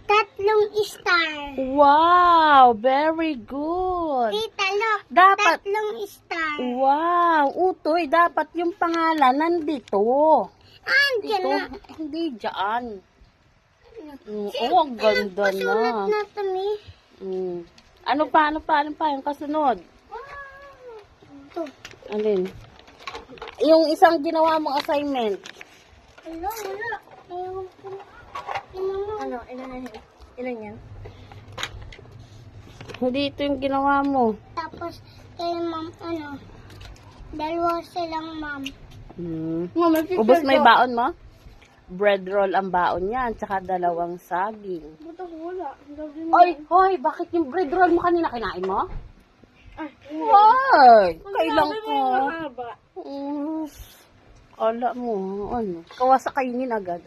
Tatlong star. Wow, very good. Tita, look. Dapat, Tatlong star. wow, Utoy, dapat yung pangalan nandito. Andiyan Dito, na. hindi dyan. Oh, ang ganda na. Pasulat na to, mi. Ano pa yung kasunod? Ito. Alin? Yung isang ginawa mong assignment. Wala. Ayaw ko. Ano, ilan yan? Hindi ito yung ginawa mo. Tapos, kay ma'am, dalawa silang ma'am. Ubus may baon mo? Bread roll ang baon yan, tsaka 2 saging. Buto wala. Hoy, bakit yung bread roll mo kanina kinain mo? Ay, Kailan ko? Kala mo, kawasa kainin agad.